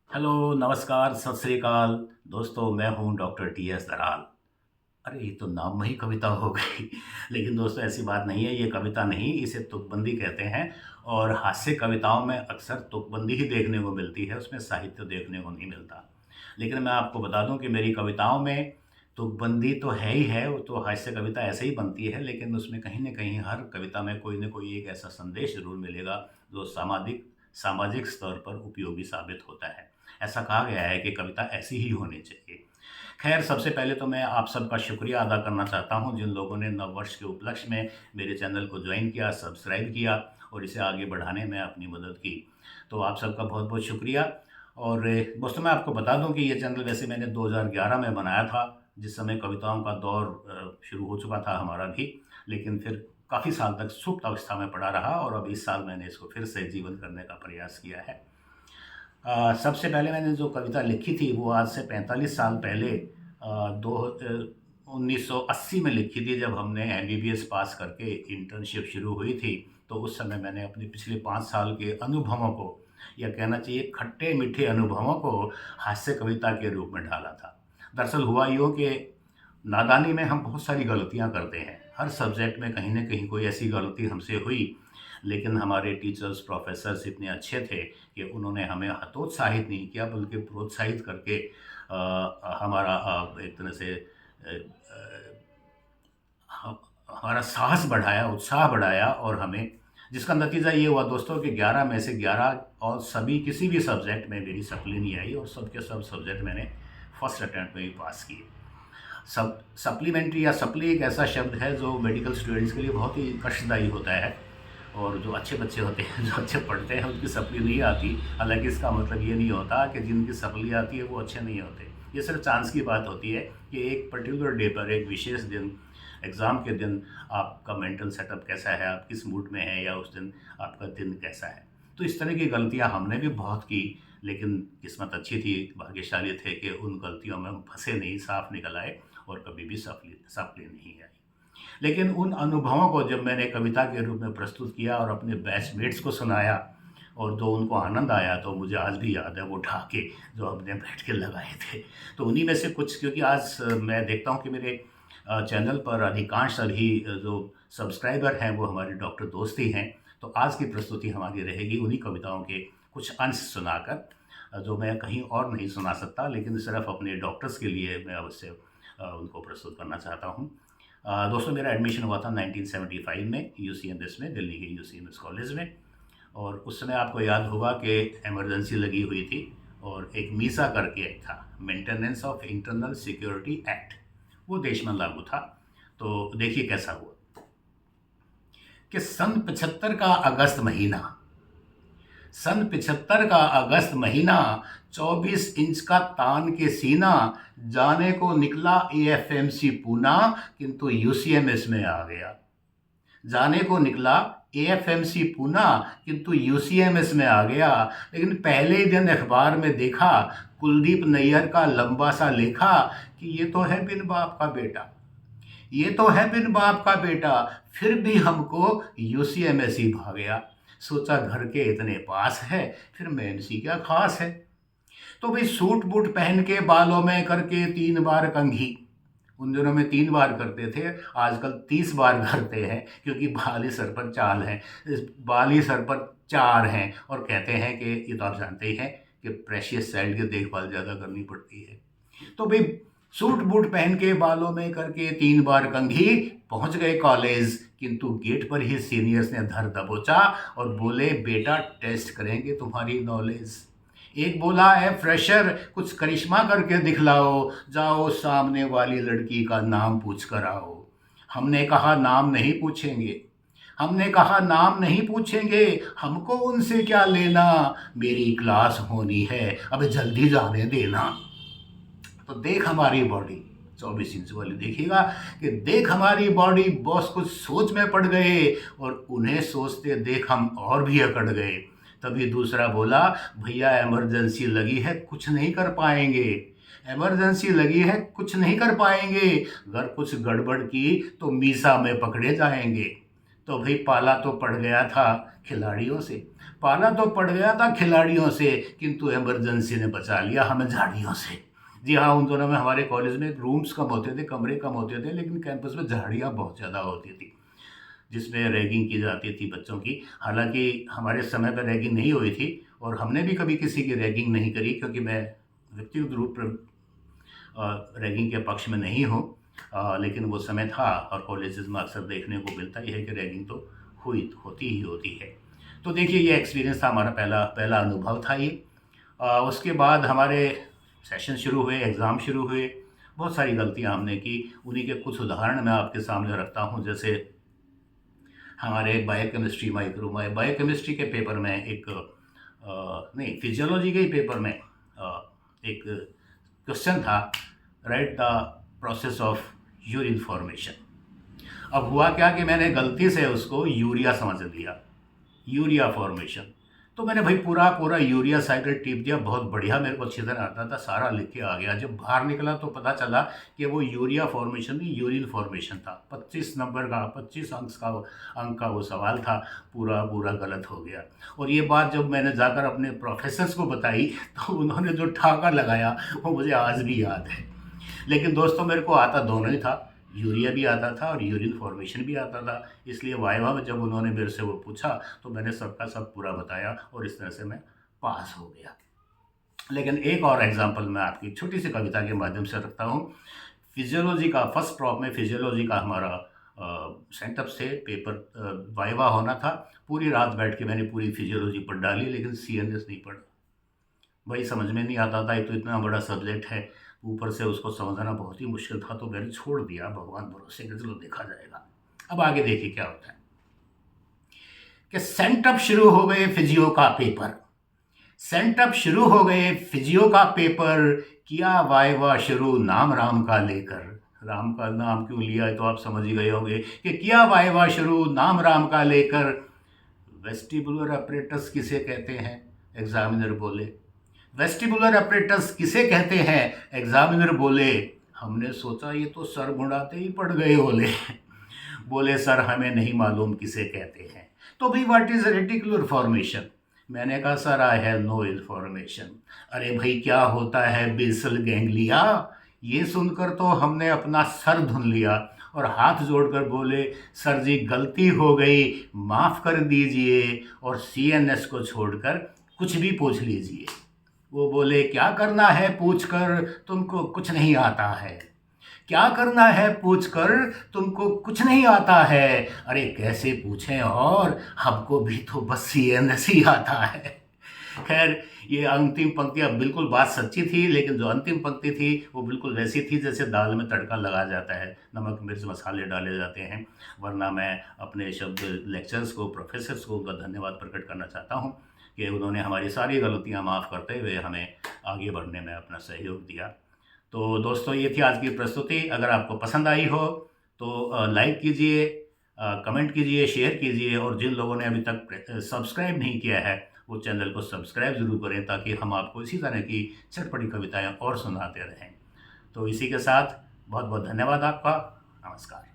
Hello, नमस्कार, सत श्री अकाल। दोस्तों, मैं हूँ डॉक्टर टी एस दलाल। अरे, ये तो नाम में ही कविता हो गई। लेकिन दोस्तों, ऐसी बात नहीं है, ये कविता नहीं, इसे तुकबंदी कहते हैं। और हास्य कविताओं में अक्सर तुकबंदी ही देखने को मिलती है, उसमें साहित्य देखने को नहीं मिलता। लेकिन मैं आपको बता दूं कि मेरी कविताओं में तुकबंदी तो है ही है, वो तो हास्य कविता ऐसे ही बनती है, लेकिन उसमें कहीं न कहीं हर कविता में कोई न कोई एक ऐसा संदेश ज़रूर मिलेगा, जो सामाजिक सामाजिक स्तर पर उपयोगी साबित होता है। ऐसा कहा गया है कि कविता ऐसी ही होनी चाहिए। खैर, सबसे पहले तो मैं आप सबका शुक्रिया अदा करना चाहता हूँ, जिन लोगों ने नववर्ष के उपलक्ष्य में मेरे चैनल को जॉइन किया, सब्सक्राइब किया और इसे आगे बढ़ाने में अपनी मदद की। तो आप सबका बहुत-बहुत शुक्रिया। और दोस्तों, मैं आपको बता दूँ कि ये चैनल वैसे मैंने 2011 में बनाया था, जिस समय कविताओं का दौर शुरू हो चुका था हमारा भी। लेकिन फिर काफ़ी साल तक सुप्त अवस्था में पड़ा रहा और अब इस साल मैंने इसको फिर से जीवंत करने का प्रयास किया है। सबसे पहले मैंने जो कविता लिखी थी वो आज से 45 साल पहले 1980 में लिखी थी, जब हमने एमबीबीएस पास करके इंटर्नशिप शुरू हुई थी। तो उस समय मैंने अपने पिछले 5 साल के अनुभवों को, या कहना चाहिए खट्टे-मीठे अनुभवों को, हास्य कविता के रूप में ढाला था। दरअसल हुआ यूँ कि नादानी में हम बहुत सारी गलतियाँ करते हैं। हर सब्जेक्ट में कहीं न कहीं कोई ऐसी गलती हमसे हुई, लेकिन हमारे टीचर्स, प्रोफ़ेसर्स इतने अच्छे थे कि उन्होंने हमें हतोत्साहित नहीं किया, बल्कि प्रोत्साहित करके हमारा एक तरह से ह हमारा साहस बढ़ाया, उत्साह बढ़ाया, और हमें जिसका नतीजा ये हुआ दोस्तों कि 11 में से 11, और सभी किसी भी सब्जेक्ट में मेरी सप्ली नहीं आई, और सब के सब सब्जेक्ट मैंने फर्स्ट अटेम्प्ट में ही पास किए। सप्लीमेंट्री या सप्ली एक ऐसा शब्द है जो मेडिकल स्टूडेंट्स के लिए बहुत ही कष्टदायी होता है, और जो अच्छे बच्चे होते हैं, जो अच्छे पढ़ते हैं, उनकी सप्ली नहीं आती। हालाँकि इसका मतलब ये नहीं होता कि जिनकी सप्ली आती है वो अच्छे नहीं होते। ये सिर्फ़ चांस की बात होती है कि एक पर्टिकुलर डे पर, एक विशेष दिन, एग्ज़ाम के दिन आपका मेंटल सेटअप कैसा है, आप किस मूड में हैं, या उस दिन आपका दिन कैसा है। तो इस तरह की गलतियाँ हमने भी बहुत की, लेकिन किस्मत अच्छी थी, भाग्यशाली थे कि उन गलतियों में हम फँसे नहीं, साफ़ निकल आए, और कभी भी सप्ली सप्ली नहीं आई। लेकिन उन अनुभवों को जब मैंने कविता के रूप में प्रस्तुत किया और अपने बैचमेट्स को सुनाया, और जो उनको आनंद आया, तो मुझे आज भी याद है वो ढाके जो हमने बैठ के लगाए थे। तो उन्हीं में से कुछ, क्योंकि आज मैं देखता हूँ कि मेरे चैनल पर अधिकांश अभी जो सब्सक्राइबर हैं वो हमारे डॉक्टर दोस्त ही हैं। तो आज की प्रस्तुति हमारी रहेगी उन्हीं कविताओं के कुछ अंश सुनाकर, जो मैं कहीं और नहीं सुना सकता, लेकिन सिर्फ़ अपने डॉक्टर्स के लिए मैं अवश्य उनको प्रस्तुत करना चाहता हूँ। दोस्तों, मेरा एडमिशन हुआ था 1975 में यूसीएमएस में, दिल्ली के यूसीएमएस कॉलेज में। और उस समय आपको याद होगा कि इमरजेंसी लगी हुई थी, और एक मीसा करके एक था, maintenance of internal security act, वो देश में लागू था। तो देखिए कैसा हुआ कि सन 75 का अगस्त महीना, 24 इंच का तान के सीना, जाने को निकला एएफएमसी पूना, किंतु यूसीएमएस में आ गया। जाने को निकला एएफएमसी पूना, किंतु यूसीएमएस में आ गया। लेकिन पहले ही दिन अखबार में देखा, कुलदीप नैयर का लंबा सा लेखा, कि ये तो है बिन बाप का बेटा, ये तो है बिन बाप का बेटा, फिर भी हमको यूसीएमएस ही भा गया। सोचा घर के इतने पास है, फिर मेमसी क्या खास है। तो भाई सूट बूट पहन के, बालों में करके 3 बार कंघी। उन दिनों में 3 बार करते थे, आजकल 30 बार करते हैं, क्योंकि बाल ही सर पर चाल हैं, बाल ही सर पर 4 हैं, और कहते हैं कि ये तो आप जानते ही हैं कि प्रेशियस चाइल्ड की देखभाल ज़्यादा करनी पड़ती है। तो भाई सूट बूट पहन के, बालों में करके 3 बार कंघी, पहुंच गए कॉलेज, किंतु गेट पर ही सीनियर्स ने धर दबोचा और बोले, बेटा टेस्ट करेंगे तुम्हारी नॉलेज। एक बोला, है फ्रेशर, कुछ करिश्मा करके दिखलाओ, जाओ सामने वाली लड़की का नाम पूछ कर आओ। हमने कहा नाम नहीं पूछेंगे, हमने कहा नाम नहीं पूछेंगे, हमको उनसे क्या लेना, मेरी क्लास होनी है, अब जल्दी जाने देना। तो देख हमारी बॉडी, 24 इंच वाली देखिएगा, कि देख हमारी बॉडी, बॉस कुछ सोच में पड़ गए, और उन्हें सोचते देख हम और भी अकड़ गए। तभी दूसरा बोला, भैया इमरजेंसी लगी है, कुछ नहीं कर पाएंगे, इमरजेंसी लगी है, कुछ नहीं कर पाएंगे, अगर कुछ गड़बड़ की तो मीसा में पकड़े जाएंगे। तो भाई पाला तो पड़ गया था खिलाड़ियों से, पाला तो पड़ गया था खिलाड़ियों से, किंतु इमरजेंसी ने बचा लिया हमें झाड़ियों से। जी हाँ, उन दोनों में हमारे कॉलेज में रूम्स कम होते थे, कमरे कम होते थे, लेकिन कैंपस में झाड़ियाँ बहुत ज़्यादा होती थी, जिसमें रैगिंग की जाती थी बच्चों की। हालाँकि हमारे समय पे रैगिंग नहीं हुई थी और हमने भी कभी किसी की रैगिंग नहीं करी, क्योंकि मैं व्यक्तिगत रूप रैगिंग के पक्ष में नहीं हूँ। लेकिन वो समय था और कॉलेजेस में अक्सर देखने को मिलता ही है कि रैगिंग तो होती ही होती है। तो देखिए, ये एक्सपीरियंस था हमारा, पहला पहला अनुभव था ये। उसके बाद हमारे सेशन शुरू हुए, एग्ज़ाम शुरू हुए, बहुत सारी गलतियाँ हमने की। उन्हीं के कुछ उदाहरण मैं आपके सामने रखता हूँ। जैसे हमारे बायोकेमिस्ट्री के पेपर में एक नहीं, फिजियोलॉजी के ही पेपर में एक क्वेश्चन था, right the process of urine formation. अब हुआ क्या कि मैंने गलती से उसको यूरिया समझ लिया, यूरिया फॉर्मेशन। तो मैंने भाई पूरा पूरा यूरिया साइकिल टिप दिया, बहुत बढ़िया, मेरे को अच्छी तरह आता था, सारा लिख के आ गया। जब बाहर निकला तो पता चला कि वो यूरिया फॉर्मेशन नहीं, यूरिन फॉर्मेशन था। 25 नंबर का, 25 अंक का वो सवाल था, पूरा पूरा गलत हो गया। और ये बात जब मैंने जाकर अपने प्रोफेसर्स को बताई तो उन्होंने जो ठाका लगाया वो मुझे आज भी याद है। लेकिन दोस्तों, मेरे को आता दोनों ही था, यूरिया भी आता था और यूरिन फॉर्मेशन भी आता था। इसलिए वाइवा में जब उन्होंने मेरे से वो पूछा तो मैंने सबका सब पूरा बताया और इस तरह से मैं पास हो गया। लेकिन एक और एग्जांपल मैं आपकी छोटी सी कविता के माध्यम से रखता हूँ। फिजियोलॉजी का फर्स्ट ड्रॉप में फिजियोलॉजी का हमारा सेंटअप से पेपर वाइवा होना था। पूरी रात बैठ के मैंने पूरी फिजियोलॉजी पढ़ डाली, लेकिन सीएनएस नहीं पढ़ा। भाई समझ में नहीं आता था, एक तो इतना बड़ा सब्जेक्ट है, ऊपर से उसको समझना बहुत ही मुश्किल था। तो मैंने छोड़ दिया भगवान भरोसे कि चलो देखा जाएगा। अब आगे देखिए क्या होता है कि सेंटअप शुरू हो गए फिजियो का पेपर। सेंटअप शुरू हो गए फिजियो का पेपर, किया वाइवा शुरू नाम राम का लेकर। राम का नाम क्यों लिया है तो आप समझ ही गए होंगे कि किया वाइवा शुरू नाम राम का लेकर। वेस्टिबुलर अपरेटस किसे कहते हैं, एग्जामिनर बोले। वेस्टिबुलर अपरेटस किसे कहते हैं, एग्जामिनर बोले। हमने सोचा ये तो सर गुड़ाते ही पड़ गए बोले। बोले सर हमें नहीं मालूम किसे कहते हैं। तो भाई व्हाट इज रेटिकुलर फॉर्मेशन। मैंने कहा sir I have no information. अरे भाई क्या होता है बेसल गैंग्लिया। ये सुनकर तो हमने अपना सर धुन लिया और हाथ जोड़कर बोले सर जी गलती हो गई, माफ़ कर दीजिए और सीएनएस को छोड़कर कुछ भी पूछ लीजिए। वो बोले क्या करना है पूछकर, तुमको कुछ नहीं आता है। क्या करना है पूछकर, तुमको कुछ नहीं आता है। अरे कैसे पूछें, और हमको भी तो बस सीएनएस ही आता है। खैर, ये अंतिम पंक्तियाँ बिल्कुल बात सच्ची थी, लेकिन जो अंतिम पंक्ति थी वो बिल्कुल वैसी थी जैसे दाल में तड़का लगाया जाता है, नमक मिर्च मसाले डाले जाते हैं। वरना मैं अपने शब्द लेक्चर्स को, प्रोफेसर्स को उनका धन्यवाद प्रकट करना चाहता हूँ कि उन्होंने हमारी सारी गलतियाँ माफ़ करते हुए हमें आगे बढ़ने में अपना सहयोग दिया। तो दोस्तों, ये थी आज की प्रस्तुति। अगर आपको पसंद आई हो तो लाइक कीजिए, कमेंट कीजिए, शेयर कीजिए, और जिन लोगों ने अभी तक सब्सक्राइब नहीं किया है वो चैनल को सब्सक्राइब ज़रूर करें, ताकि हम आपको इसी तरह की चटपटी कविताएं और सुनाते रहें। तो इसी के साथ बहुत बहुत धन्यवाद आपका। नमस्कार।